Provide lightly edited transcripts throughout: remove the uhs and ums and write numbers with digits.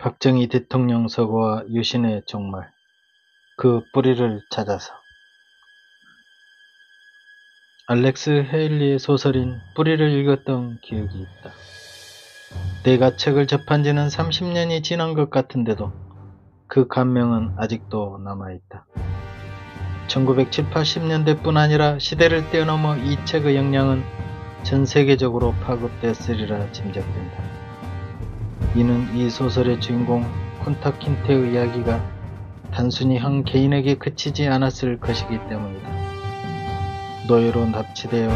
박정희 대통령 서거와 유신의 종말, 그 뿌리를 찾아서. 알렉스 헤일리의 소설인 뿌리를 읽었던 기억이 있다. 내가 책을 접한 지는 30년이 지난 것 같은데도 그 감명은 아직도 남아있다. 1970, 80년대뿐 아니라 시대를 뛰어넘어 이 책의 영향은 전 세계적으로 파급되었으리라 짐작된다. 이는 이 소설의 주인공 쿤타 킨테의 이야기가 단순히 한 개인에게 그치지 않았을 것이기 때문이다. 노예로 납치되어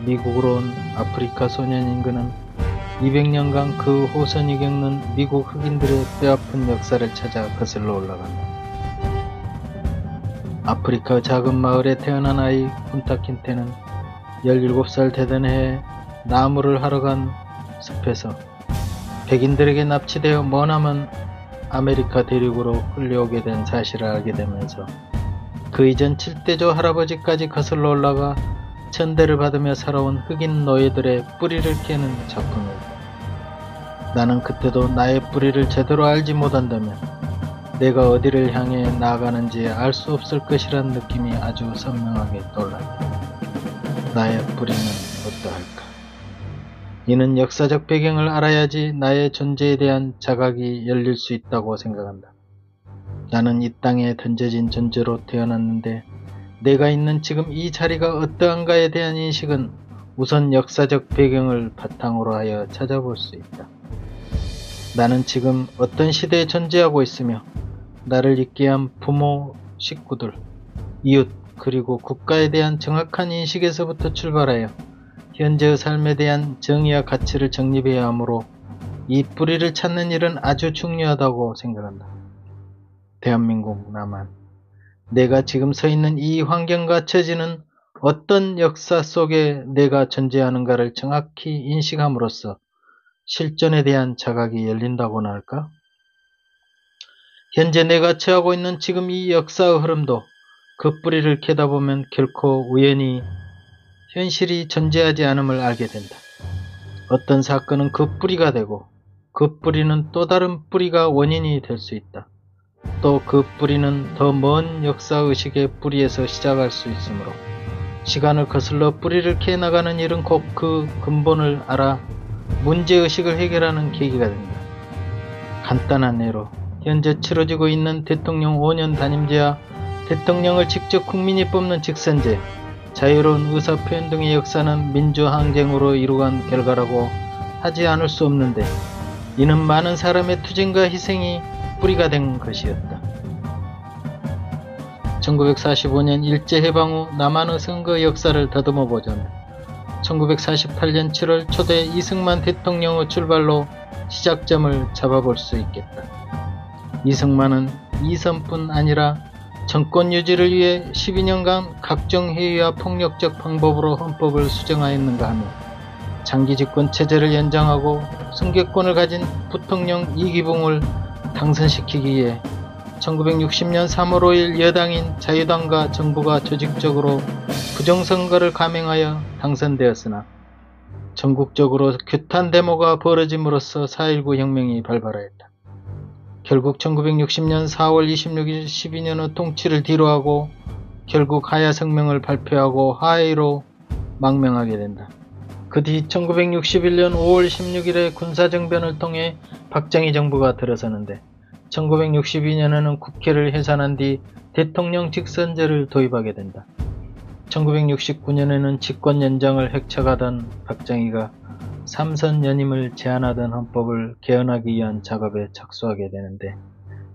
미국으로 온 아프리카 소년인 그는 200년간 그 호선이 겪는 미국 흑인들의 뼈아픈 역사를 찾아 거슬러 올라간다. 아프리카 작은 마을에 태어난 아이 쿤타 킨테는 17살 되던 해에 나무를 하러 간 숲에서 백인들에게 납치되어 머나먼 아메리카 대륙으로 끌려오게 된 사실을 알게 되면서 그 이전 7대조 할아버지까지 거슬러 올라가 천대를 받으며 살아온 흑인 노예들의 뿌리를 깨는 작품이다. 나는 그때도 나의 뿌리를 제대로 알지 못한다면 내가 어디를 향해 나아가는지 알 수 없을 것이란 느낌이 아주 선명하게 떠올랐다. 나의 뿌리는 어떠할까? 이는 역사적 배경을 알아야지 나의 존재에 대한 자각이 열릴 수 있다고 생각한다. 나는 이 땅에 던져진 존재로 태어났는데 내가 있는 지금 이 자리가 어떠한가에 대한 인식은 우선 역사적 배경을 바탕으로 하여 찾아볼 수 있다. 나는 지금 어떤 시대에 존재하고 있으며 나를 있게 한 부모, 식구들, 이웃 그리고 국가에 대한 정확한 인식에서부터 출발하여 현재의 삶에 대한 정의와 가치를 정립해야 하므로 이 뿌리를 찾는 일은 아주 중요하다고 생각한다. 대한민국 남한, 내가 지금 서 있는 이 환경과 처지는 어떤 역사 속에 내가 존재하는가를 정확히 인식함으로써 실존에 대한 자각이 열린다고나 할까? 현재 내가 처하고 있는 지금 이 역사의 흐름도 그 뿌리를 캐다 보면 결코 우연히 현실이 존재하지 않음을 알게 된다. 어떤 사건은 그 뿌리가 되고 그 뿌리는 또 다른 뿌리가 원인이 될 수 있다. 또 그 뿌리는 더 먼 역사의식의 뿌리에서 시작할 수 있으므로 시간을 거슬러 뿌리를 캐 나가는 일은 곧 그 근본을 알아 문제의식을 해결하는 계기가 된다. 간단한 예로 현재 치러지고 있는 대통령 5년 단임제와 대통령을 직접 국민이 뽑는 직선제, 자유로운 의사표현 등의 역사는 민주항쟁으로 이루어간 결과라고 하지 않을 수 없는데 이는 많은 사람의 투쟁과 희생이 뿌리가 된 것이었다. 1945년 일제해방 후 남한의 선거 역사를 더듬어 보자면 1948년 7월 초대 이승만 대통령의 출발로 시작점을 잡아볼 수 있겠다. 이승만은 이선뿐 아니라 정권 유지를 위해 12년간 각종 해이와 폭력적 방법으로 헌법을 수정하였는가 하며 장기 집권 체제를 연장하고 승계권을 가진 부통령 이기붕을 당선시키기 위해 1960년 3월 5일 여당인 자유당과 정부가 조직적으로 부정선거를 감행하여 당선되었으나 전국적으로 규탄 데모가 벌어짐으로써 4.19 혁명이 발발하였다. 결국 1960년 4월 26일 12년의 통치를 뒤로하고 결국 하야성명을 발표하고 하해로 망명하게 된다. 그 뒤 1961년 5월 16일에 군사정변을 통해 박정희 정부가 들어서는데 1962년에는 국회를 해산한 뒤 대통령 직선제를 도입하게 된다. 1969년에는 집권 연장을 획책하던 박정희가 3선 연임을 제한하던 헌법을 개헌하기 위한 작업에 착수하게 되는데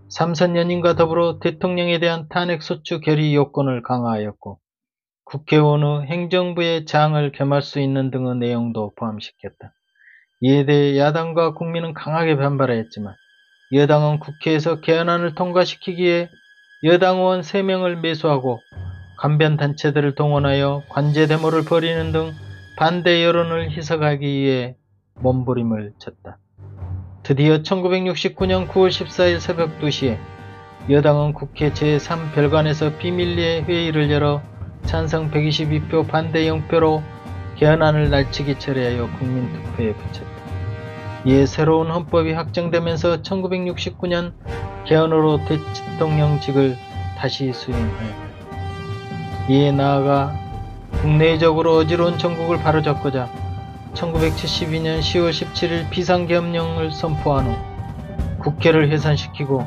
3선 연임과 더불어 대통령에 대한 탄핵소추 결의 요건을 강화하였고 국회의원의 행정부의 장을 겸할 수 있는 등의 내용도 포함시켰다. 이에 대해 야당과 국민은 강하게 반발하였지만 여당은 국회에서 개헌안을 통과시키기 위해 여당 의원 3명을 매수하고 관변단체들을 동원하여 관제데모를 벌이는 등 반대 여론을 희석하기 위해 몸부림을 쳤다. 드디어 1969년 9월 14일 새벽 2시에 여당은 국회 제3별관에서 비밀리에 회의를 열어 찬성 122표 반대 0표로 개헌안을 날치기 처리하여 국민투표에 붙였다. 이에 새로운 헌법이 확정되면서 1969년 개헌으로 대통령직을 다시 수행하였다. 이에 나아가 국내적으로 어지러운 전국을 바로잡고자 1972년 10월 17일 비상계엄령을 선포한 후 국회를 해산시키고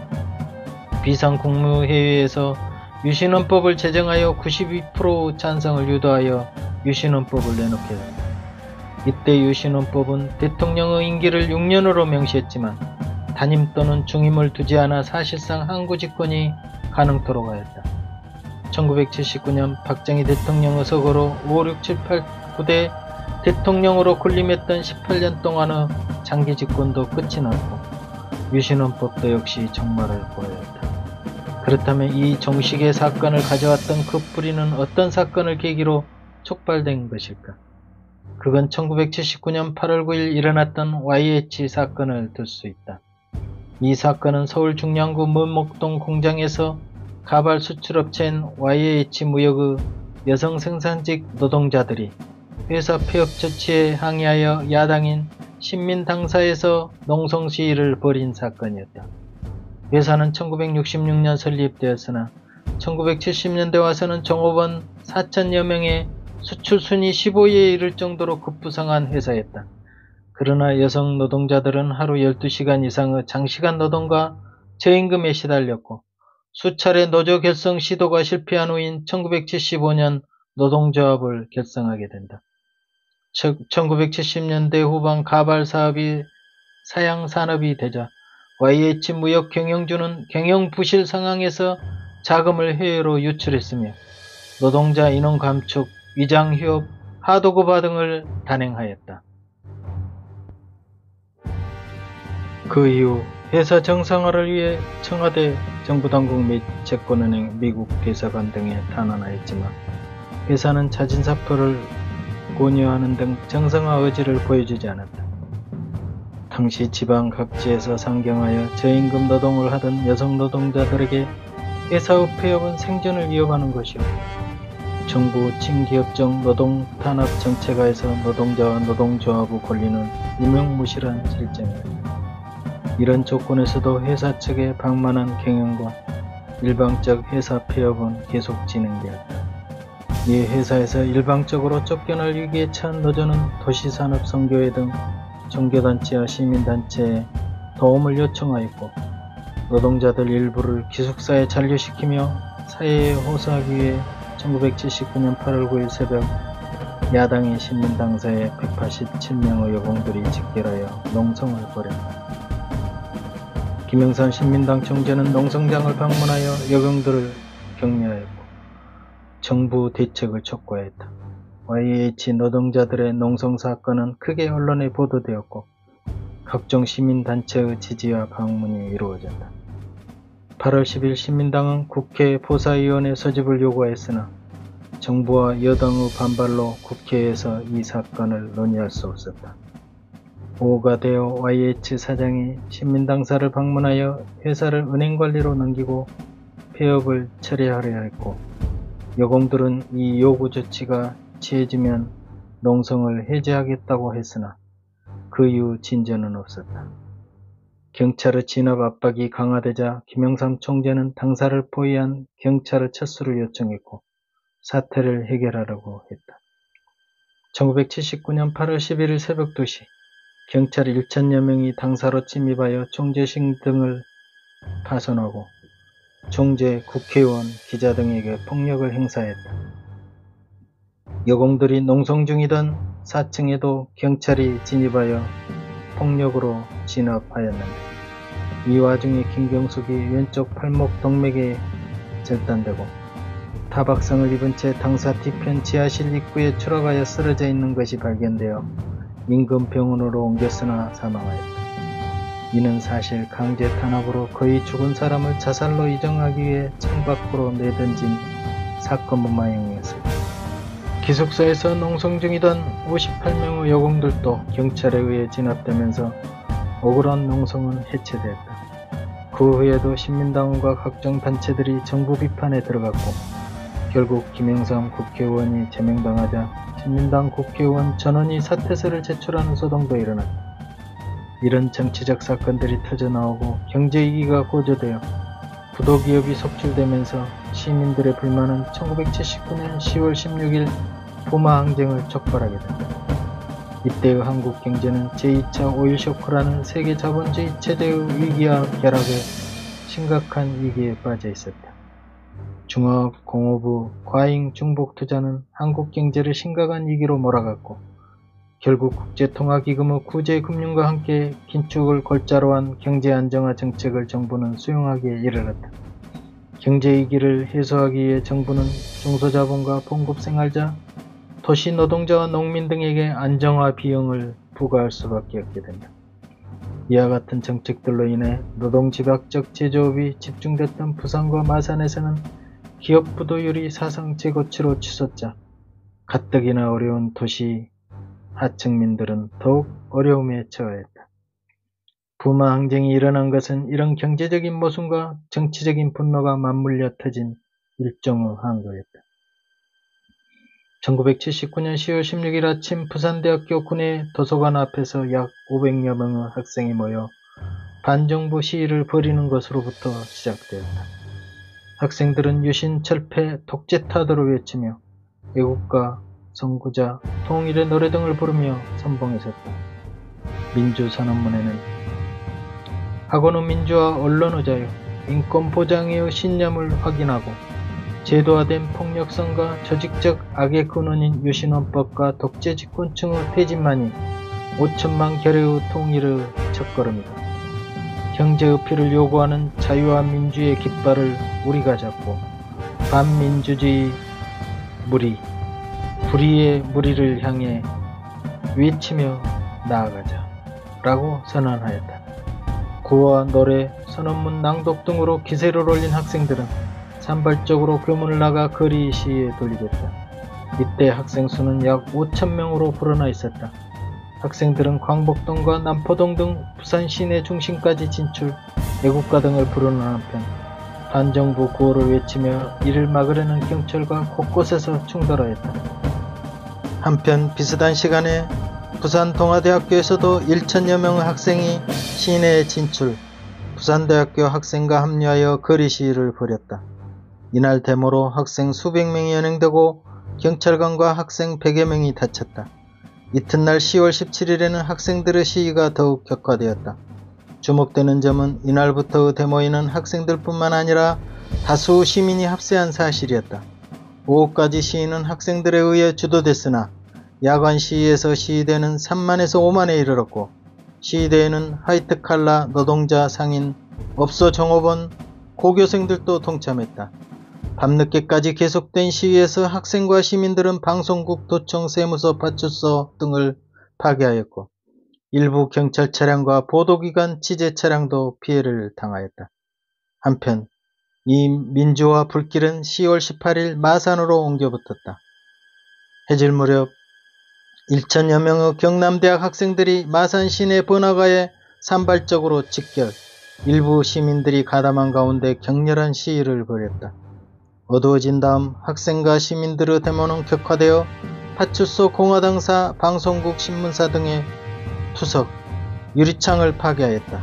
비상국무회의에서 유신헌법을 제정하여 92% 찬성을 유도하여 유신헌법을 내놓게 된다. 이때 유신헌법은 대통령의 임기를 6년으로 명시했지만 단임 또는 중임을 두지 않아 사실상 항구집권이 가능토록 하였다. 1979년 박정희 대통령의 서거로 5, 6, 7, 8, 9대 대통령으로 군림했던 18년 동안의 장기 집권도 끝이 났고 유신헌법도 역시 종말을 보였다. 그렇다면 이 종식의 사건을 가져왔던 그 뿌리는 어떤 사건을 계기로 촉발된 것일까? 그건 1979년 8월 9일 일어났던 YH 사건을 들 수 있다. 이 사건은 서울 중량구 문목동 공장에서 가발 수출업체인 YH 무역의 여성 생산직 노동자들이 회사 폐업 조치에 항의하여 야당인 신민당사에서 농성 시위를 벌인 사건이었다. 회사는 1966년 설립되었으나 1970년대 와서는 종업원 4천여 명의 수출 순위 15위에 이를 정도로 급부상한 회사였다. 그러나 여성 노동자들은 하루 12시간 이상의 장시간 노동과 저임금에 시달렸고 수차례 노조 결성 시도가 실패한 후인 1975년 노동조합을 결성하게 된다. 1970년대 후반 가발 사업이 사양 산업이 되자 YH 무역 경영주는 경영 부실 상황에서 자금을 해외로 유출했으며 노동자 인원 감축, 위장 휴업, 하도급화 등을 단행하였다. 그 이후 회사 정상화를 위해 청와대, 정부당국 및 채권은행, 미국 대사관 등에 탄원하였지만 회사는 자진사표를 권유하는 등 정상화 의지를 보여주지 않았다. 당시 지방 각지에서 상경하여 저임금 노동을 하던 여성 노동자들에게 회사의 폐업은 생존을 이어가는 것이었고 정부 친기업적 노동 탄압 정책하에서 노동자와 노동조합의 권리는 유명무실한 실정이었다. 이런 조건에서도 회사 측의 방만한 경영과 일방적 회사 폐업은 계속 진행되었다. 이 회사에서 일방적으로 쫓겨날 위기에 처한 노조는 도시산업선교회 등 종교단체와 시민단체에 도움을 요청하였고 노동자들 일부를 기숙사에 잔류시키며 사회에 호소하기 위해 1979년 8월 9일 새벽 야당의 신민당사에 187명의 여공들이 집결하여 농성을 벌였다. 김영삼 신민당 총재는 농성장을 방문하여 여공들을 격려하였고 정부 대책을 촉구했다. YH 노동자들의 농성사건은 크게 언론에 보도되었고 각종 시민단체의 지지와 방문이 이루어졌다. 8월 10일 신민당은 국회 보사위원회 소집을 요구했으나 정부와 여당의 반발로 국회에서 이 사건을 논의할 수 없었다. 오후가 되어 YH 사장이 신민당사를 방문하여 회사를 은행관리로 넘기고 폐업을 처리하려 했고 여공들은 이 요구 조치가 취해지면 농성을 해제하겠다고 했으나 그 이후 진전은 없었다. 경찰의 진압 압박이 강화되자 김영삼 총재는 당사를 포위한 경찰의 철수를 요청했고 사태를 해결하려고 했다. 1979년 8월 11일 새벽 2시 경찰 1천여 명이 당사로 침입하여 총재실 등을 파손하고 총재, 국회의원, 기자 등에게 폭력을 행사했다. 여공들이 농성 중이던 4층에도 경찰이 진입하여 폭력으로 진압하였는데 이 와중에 김경숙이 왼쪽 팔목 동맥에 절단되고 타박상을 입은 채 당사 뒤편 지하실 입구에 추락하여 쓰러져 있는 것이 발견되어 인근 병원으로 옮겼으나 사망하였다. 이는 사실 강제 탄압으로 거의 죽은 사람을 자살로 이정하기 위해 창밖으로 내던진 사건문마형이었습니다. 기숙사에서 농성 중이던 58명의 여공들도 경찰에 의해 진압되면서 억울한 농성은 해체되었다. 그 후에도 신민당원과 각종 단체들이 정부 비판에 들어갔고 결국 김영삼 국회의원이 제명당하자 신민당 국회의원 전원이 사퇴서를 제출하는 소동도 일어났다. 이런 정치적 사건들이 터져나오고 경제위기가 고조되어 부도기업이 속출되면서 시민들의 불만은 1979년 10월 16일 부마항쟁을 촉발하게 된다. 이때의 한국 경제는 제2차 오일 쇼크라는 세계 자본주의 체제의 위기와 결합해 심각한 위기에 빠져 있었다. 중화업, 공업부, 과잉 중복 투자는 한국 경제를 심각한 위기로 몰아갔고 결국 국제통화기금의 구제금융과 함께 긴축을 골자로 한 경제안정화 정책을 정부는 수용하기에 이르렀다. 경제위기를 해소하기 위해 정부는 중소자본과 봉급생활자, 도시노동자와 농민 등에게 안정화 비용을 부과할 수밖에 없게 된다. 이와 같은 정책들로 인해 노동집약적 제조업이 집중됐던 부산과 마산에서는 기업 부도율이 사상 최고치로 치솟자 가뜩이나 어려운 도시 하층민들은 더욱 어려움에 처했다. 부마항쟁이 일어난 것은 이런 경제적인 모순과 정치적인 분노가 맞물려 터진 일종의 항거였다. 1979년 10월 16일 아침 부산대학교 군의 도서관 앞에서 약 500여 명의 학생이 모여 반정부 시위를 벌이는 것으로부터 시작되었다. 학생들은 유신, 철폐, 독재 타도를 외치며 애국가, 선구자, 통일의 노래 등을 부르며 선봉했었다. 민주선언문에는 학원의 민주화, 언론의 자유, 인권 보장의 신념을 확인하고 제도화된 폭력성과 조직적 악의 근원인 유신헌법과 독재집권층의 퇴진만이 5천만 결의의 통일의 첫걸음이다. 경제의 피를 요구하는 자유와 민주의 깃발을 우리가 잡고 반민주주의 무리, 불의의 무리를 향해 외치며 나아가자 라고 선언하였다. 구호와 노래, 선언문 낭독 등으로 기세를 올린 학생들은 산발적으로 교문을 나가 거리 시위에 돌리겠다. 이때 학생 수는 약 5,000명으로 불어나 있었다. 학생들은 광복동과 남포동 등 부산 시내 중심까지 진출, 애국가 등을 부르는 한편 반정부 구호를 외치며 이를 막으려는 경찰과 곳곳에서 충돌하였다. 한편 비슷한 시간에 부산 동아대학교에서도 1,000여 명의 학생이 시내에 진출, 부산대학교 학생과 합류하여 거리 시위를 벌였다. 이날 데모로 학생 수백 명이 연행되고 경찰관과 학생 100여 명이 다쳤다. 이튿날 10월 17일에는 학생들의 시위가 더욱 격화되었다. 주목되는 점은 이날부터의 데모에는 학생들뿐만 아니라 다수 시민이 합세한 사실이었다. 오후까지 시위는 학생들에 의해 주도됐으나 야간 시위에서 시위대는 3만에서 5만에 이르렀고 시위대에는 화이트칼라 노동자, 상인, 업소 종업원, 고교생들도 동참했다. 밤늦게까지 계속된 시위에서 학생과 시민들은 방송국, 도청, 세무서, 파출소 등을 파괴하였고 일부 경찰 차량과 보도기관 취재 차량도 피해를 당하였다. 한편 이 민주화 불길은 10월 18일 마산으로 옮겨붙었다. 해질 무렵 1,000여 명의 경남대학 학생들이 마산 시내 번화가에 산발적으로 집결, 일부 시민들이 가담한 가운데 격렬한 시위를 벌였다. 어두워진 다음 학생과 시민들의 데모는 격화되어 파출소, 공화당사, 방송국, 신문사 등의 투석, 유리창을 파괴하였다.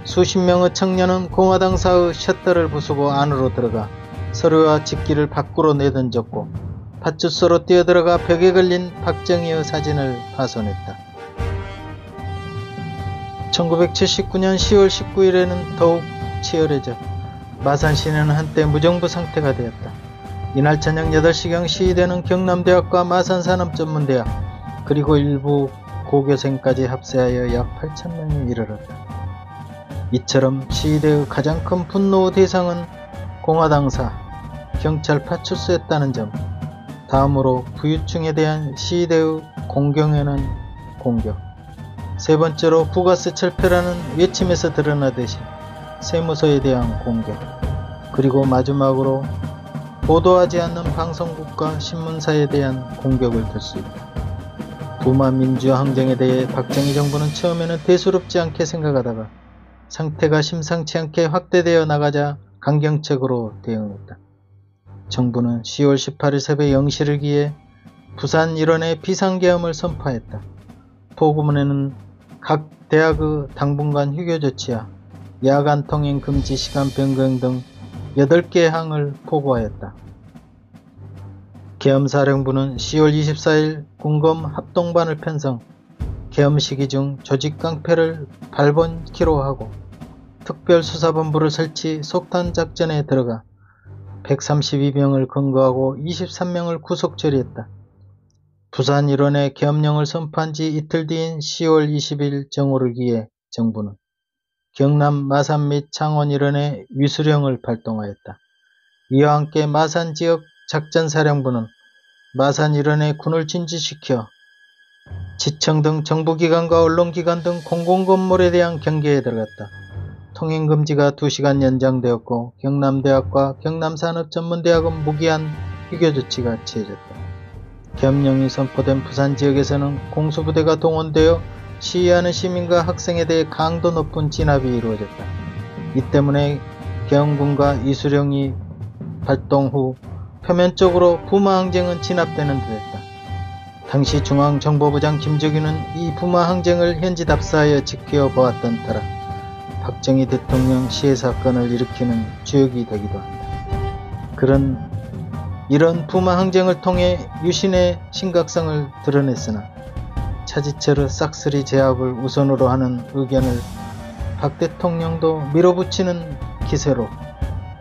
수십 명의 청년은 공화당사의 셔터를 부수고 안으로 들어가 서류와 집기를 밖으로 내던졌고 파출소로 뛰어들어가 벽에 걸린 박정희의 사진을 파손했다. 1979년 10월 19일에는 더욱 치열해져 마산 시내는 한때 무정부 상태가 되었다. 이날 저녁 8시경 시위대는 경남대학과 마산산업전문대학 그리고 일부 고교생까지 합세하여 약 8,000명이 이르렀다. 이처럼 시위대의 가장 큰 분노의 대상은 공화당사, 경찰, 파출소였다는 점, 다음으로 부유층에 대한 시위대의 공경에는 공격, 세 번째로 부가세 철폐라는 외침에서 드러나듯이 세무서에 대한 공격, 그리고 마지막으로 보도하지 않는 방송국과 신문사에 대한 공격을 들 수 있다. 부마 민주화 항쟁에 대해 박정희 정부는 처음에는 대수롭지 않게 생각하다가 상태가 심상치 않게 확대되어 나가자 강경책으로 대응했다. 정부는 10월 18일 새벽 0시를 기해 부산 일원의 비상계엄을 선포했다. 포고문에는 각 대학의 당분간 휴교 조치와 야간 통행 금지 시간 변경 등 8개 항을 포고하였다. 계엄사령부는 10월 24일 군검 합동반을 편성, 계엄 시기 중 조직 깡패를 발본키로 하고 특별수사본부를 설치 속탄 작전에 들어가 132명을 검거하고 23명을 구속 처리했다. 부산 일원에 계엄령을 선포한 지 이틀 뒤인 10월 20일 정오를 기해 정부는 경남 마산 및 창원 일원에 위수령을 발동하였다. 이와 함께 마산 지역 작전사령부는 마산 일원에 군을 진지시켜 지청 등 정부기관과 언론기관 등 공공건물에 대한 경계에 들어갔다. 통행금지가 2시간 연장되었고 경남대학과 경남산업전문대학은 무기한 휴교조치가 취해졌다. 계엄령이 선포된 부산 지역에서는 공수부대가 동원되어 시위하는 시민과 학생에 대해 강도 높은 진압이 이루어졌다. 이 때문에 계엄군과 이수령이 발동 후 표면적으로 부마항쟁은 진압되는 듯했다. 당시 중앙정보부장 김정일은 이 부마항쟁을 현지 답사하여 지켜보았던 터라 박정희 대통령 시해 사건을 일으키는 주역이 되기도 한다. 이런 부마항쟁을 통해 유신의 심각성을 드러냈으나 차지철의 싹쓸이 제압을 우선으로 하는 의견을 박 대통령도 밀어붙이는 기세로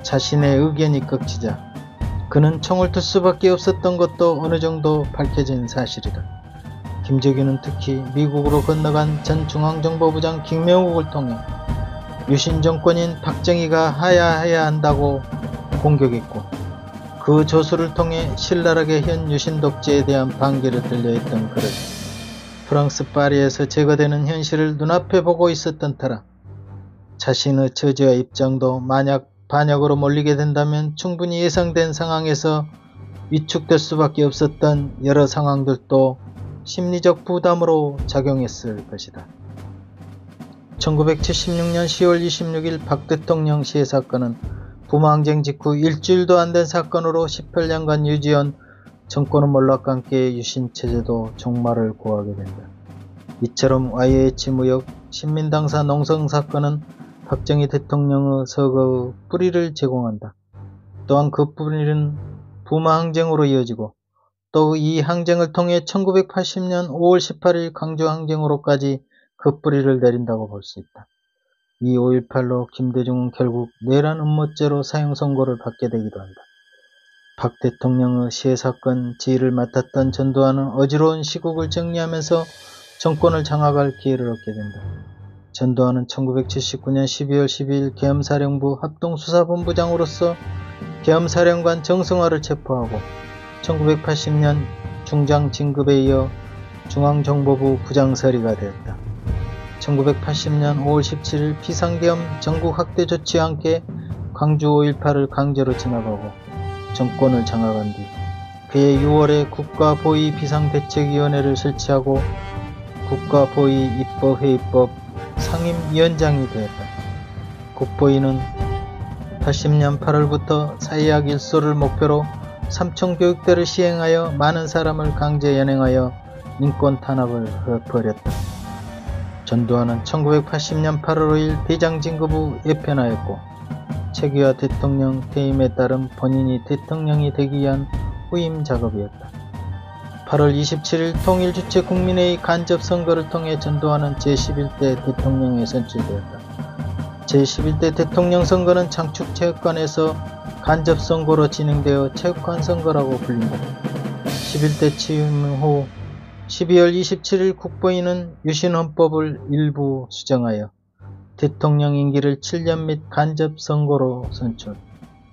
자신의 의견이 꺾이자 그는 총을 들 수밖에 없었던 것도 어느 정도 밝혀진 사실이다. 김정일은 특히 미국으로 건너간 전 중앙정보부장 김명욱을 통해 유신 정권인 박정희가 하야해야 한다고 공격했고 그 조수를 통해 신랄하게 현 유신 독재에 대한 반기를 들려했던 그를 프랑스 파리에서 제거되는 현실을 눈앞에 보고 있었던 터라 자신의 처지와 입장도 만약 반역으로 몰리게 된다면 충분히 예상된 상황에서 위축될 수밖에 없었던 여러 상황들도 심리적 부담으로 작용했을 것이다. 1976년 10월 26일 박 대통령 시해 사건은 부마항쟁 직후 일주일도 안 된 사건으로 18년간 유지한 정권의 몰락과 함께 유신체제도 종말을 고하게 된다. 이처럼 YH 무역 신민당사 농성 사건은 박정희 대통령의 서거의 뿌리를 제공한다. 또한 그 뿌리는 부마항쟁으로 이어지고 또 이 항쟁을 통해 1980년 5월 18일 광주항쟁으로까지 그 뿌리를 내린다고 볼 수 있다. 이 5.18로 김대중은 결국 내란 음모죄로 사형 선고를 받게 되기도 한다. 박 대통령의 시해 사건 지휘를 맡았던 전두환은 어지러운 시국을 정리하면서 정권을 장악할 기회를 얻게 된다. 전두환은 1979년 12월 12일 계엄사령부 합동수사본부장으로서 계엄사령관 정승화를 체포하고 1980년 중장 진급에 이어 중앙정보부 부장서리가 되었다. 1980년 5월 17일 비상계엄 전국학대 조치와 함께 광주 5.18을 강제로 진압하고 정권을 장악한 뒤 그해 6월에 국가보위 비상대책위원회를 설치하고 국가보위 입법회의법 상임위원장이 되었다. 국보위는 80년 8월부터 사회학 일소를 목표로 삼청교육대를 시행하여 많은 사람을 강제 연행하여 인권 탄압을 벌였다. 전두환은 1980년 8월 5일 대장 진급 후 예편하였고 최규하 대통령 퇴임에 따른 본인이 대통령이 되기 위한 후임 작업이었다. 8월 27일 통일주체 국민회의 간접선거를 통해 전두환은 제11대 대통령에 선출되었다. 제11대 대통령 선거는 장축체육관에서 간접선거로 진행되어 체육관 선거라고 불린다. 11대 취임 후 12월 27일 국보위는 유신헌법을 일부 수정하여 대통령 임기를 7년 및 간접선거로 선출,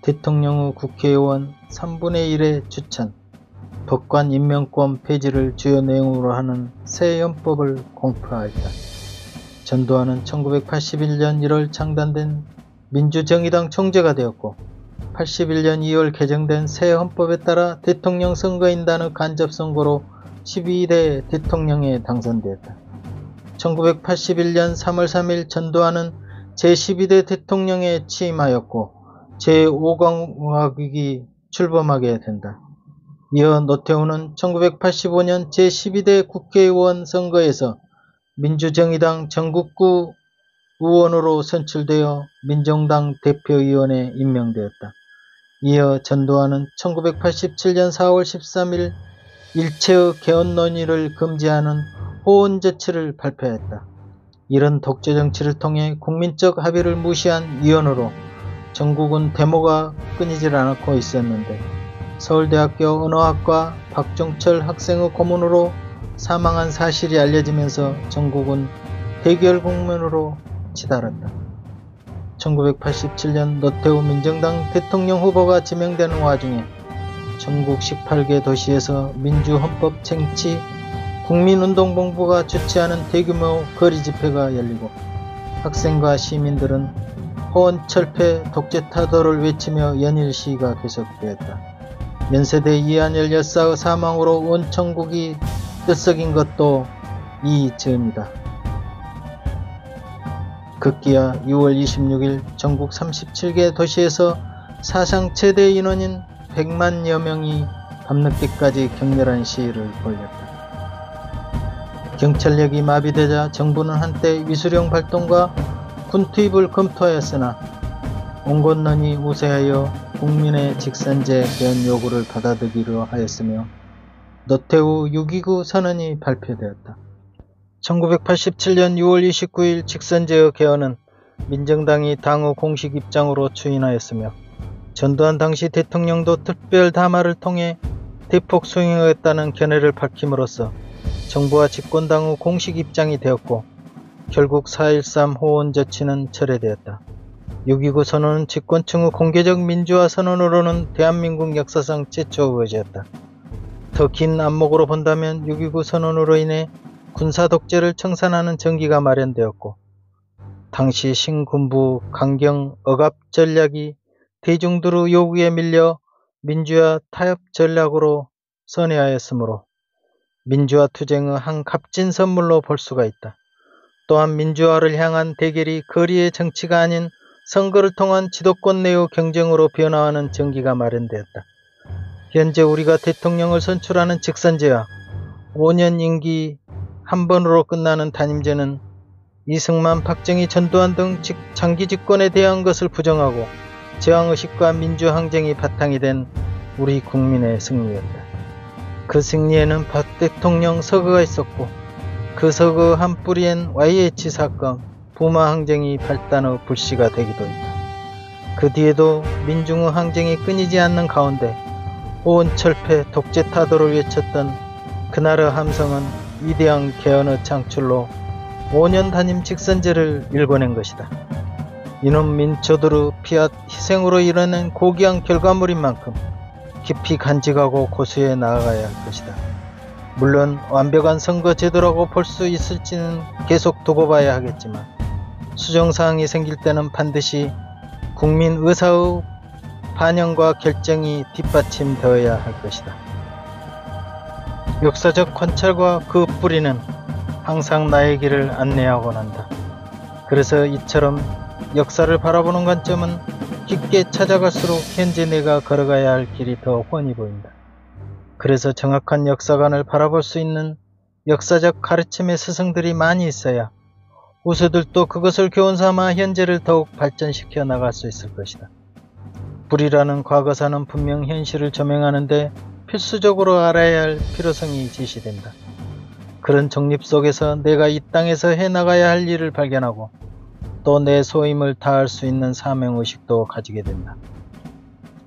대통령의 국회의원 3분의 1의 추천, 법관 임명권 폐지를 주요 내용으로 하는 새 헌법을 공표하였다. 전두환은 1981년 1월 창단된 민주정의당 총재가 되었고 81년 2월 개정된 새 헌법에 따라 대통령 선거인단의 간접선거로 12대 대통령에 당선되었다. 1981년 3월 3일 전두환은 제12대 대통령에 취임하였고 제5공화국이 출범하게 된다. 이어 노태우는 1985년 제12대 국회의원 선거에서 민주정의당 전국구 의원으로 선출되어 민정당 대표위원에 임명되었다. 이어 전두환은 1987년 4월 13일 일체의 개헌 논의를 금지하는 호언조치를 발표했다. 이런 독재 정치를 통해 국민적 합의를 무시한 위원으로 전국은 데모가 끊이질 않고 있었는데 서울대학교 언어학과 박종철 학생의 고문으로 사망한 사실이 알려지면서 전국은 대결 국면으로 치달았다. 1987년 노태우 민정당 대통령 후보가 지명되는 와중에 전국 18개 도시에서 민주헌법 쟁취 국민운동본부가 주최하는 대규모 거리 집회가 열리고 학생과 시민들은 호언철폐 독재타도를 외치며 연일 시위가 계속되었다. 연세대 이한열 열사의 사망으로 온 전국이 뜨썩인 것도 이 즈음이다. 급기야 6월 26일 전국 37개 도시에서 사상 최대 인원인 100만여 명이 밤늦게까지 격렬한 시위를 벌였다. 경찰력이 마비되자 정부는 한때 위수령 발동과 군 투입을 검토하였으나 온건론이 우세하여 국민의 직선제 개헌 요구를 받아들이려 하였으며 노태우 6.29 선언이 발표되었다. 1987년 6월 29일 직선제의 개헌은 민정당이 당의 공식 입장으로 추인하였으며 전두환 당시 대통령도 특별 담화를 통해 대폭 수행하였다는 견해를 밝힘으로써 정부와 집권당의 공식 입장이 되었고 결국 4.13 호언조치는 철회되었다. 6.29 선언은 집권층의 공개적 민주화 선언으로는 대한민국 역사상 최초의 의제였다. 더 긴 안목으로 본다면 6.29 선언으로 인해 군사독재를 청산하는 전기가 마련되었고 당시 신군부 강경 억압 전략이 대중들의 요구에 밀려 민주화 타협 전략으로 선회하였으므로 민주화 투쟁의 한 값진 선물로 볼 수가 있다. 또한 민주화를 향한 대결이 거리의 정치가 아닌 선거를 통한 지도권 내의 경쟁으로 변화하는 전기가 마련되었다. 현재 우리가 대통령을 선출하는 직선제와 5년 임기 한 번으로 끝나는 단임제는 이승만, 박정희, 전두환 등 장기 집권에 대한 것을 부정하고 저항의식과 민주항쟁이 바탕이 된 우리 국민의 승리였다. 그 승리에는 박 대통령 서거가 있었고 그 서거 한 뿌리엔 YH 사건, 부마 항쟁이 발단의 불씨가 되기도 했다. 그 뒤에도 민중의 항쟁이 끊이지 않는 가운데 호언철폐 독재타도를 외쳤던 그날의 함성은 위대한 개헌의 창출로 5년 단임 직선제를 일궈낸 것이다. 이는 민초들의 피와 희생으로 이뤄낸 고귀한 결과물인 만큼 깊이 간직하고 고수해 나아가야 할 것이다. 물론 완벽한 선거 제도라고 볼 수 있을지는 계속 두고 봐야 하겠지만 수정사항이 생길 때는 반드시 국민 의사의 반영과 결정이 뒷받침되어야 할 것이다. 역사적 관찰과 그 뿌리는 항상 나의 길을 안내하곤 한다. 그래서 이처럼 역사를 바라보는 관점은 깊게 찾아갈수록 현재 내가 걸어가야 할 길이 더 훤히 보인다. 그래서 정확한 역사관을 바라볼 수 있는 역사적 가르침의 스승들이 많이 있어야 우수들도 그것을 교훈삼아 현재를 더욱 발전시켜 나갈 수 있을 것이다. 불이라는 과거사는 분명 현실을 조명하는데 필수적으로 알아야 할 필요성이 제시된다. 그런 정립 속에서 내가 이 땅에서 해나가야 할 일을 발견하고 또 내 소임을 다할 수 있는 사명의식도 가지게 된다.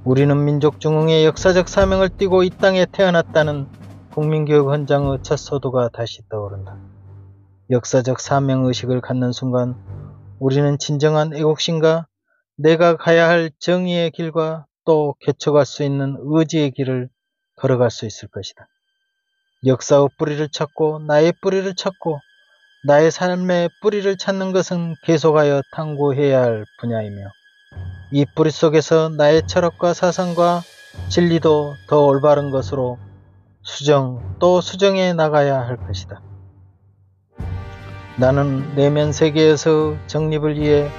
우리는 민족 중흥의 역사적 사명을 띠고 이 땅에 태어났다는 국민교육 헌장의 첫 소두가 다시 떠오른다. 역사적 사명의식을 갖는 순간 우리는 진정한 애국심과 내가 가야 할 정의의 길과 또 개척할 수 있는 의지의 길을 걸어갈 수 있을 것이다. 역사의 뿌리를 찾고 나의 뿌리를 찾고 나의 삶의 뿌리를 찾는 것은 계속하여 탐구해야 할 분야이며 이 뿌리 속에서 나의 철학과 사상과 진리도 더 올바른 것으로 수정 또 수정해 나가야 할 것이다. 나는 내면 세계에서 정립을 위해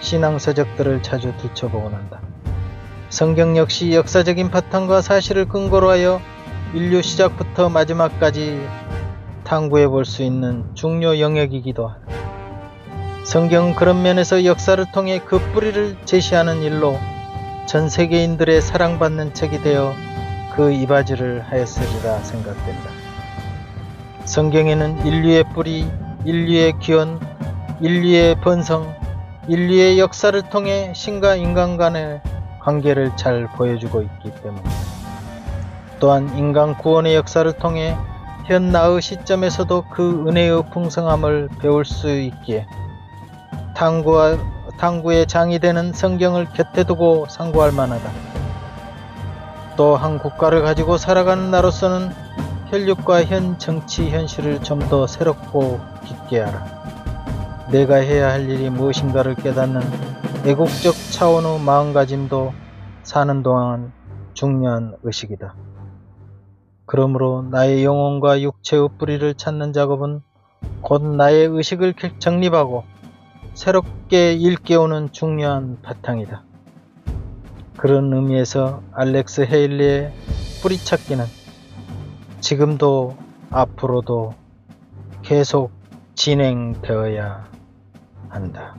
신앙서적들을 자주 들춰보곤 한다. 성경 역시 역사적인 바탕과 사실을 근거로 하여 인류 시작부터 마지막까지 탐구해 볼 수 있는 중요 영역이기도 하다. 성경은 그런 면에서 역사를 통해 그 뿌리를 제시하는 일로 전 세계인들의 사랑받는 책이 되어 그 이바지를 하였으리라 생각된다. 성경에는 인류의 뿌리, 인류의 기원, 인류의 번성, 인류의 역사를 통해 신과 인간 간의 관계를 잘 보여주고 있기 때문이다. 또한 인간 구원의 역사를 통해 현 나의 시점에서도 그 은혜의 풍성함을 배울 수 있기에 탐구의 장이 되는 성경을 곁에 두고 상고할 만하다. 또 한 국가를 가지고 살아가는 나로서는 혈육과 현 정치 현실을 좀 더 새롭고 깊게 알아 내가 해야 할 일이 무엇인가를 깨닫는 애국적 차원의 마음가짐도 사는 동안 중요한 의식이다. 그러므로 나의 영혼과 육체의 뿌리를 찾는 작업은 곧 나의 의식을 정립하고 새롭게 일깨우는 중요한 바탕이다. 그런 의미에서 알렉스 헤일리의 뿌리찾기는 지금도 앞으로도 계속 진행되어야 한다.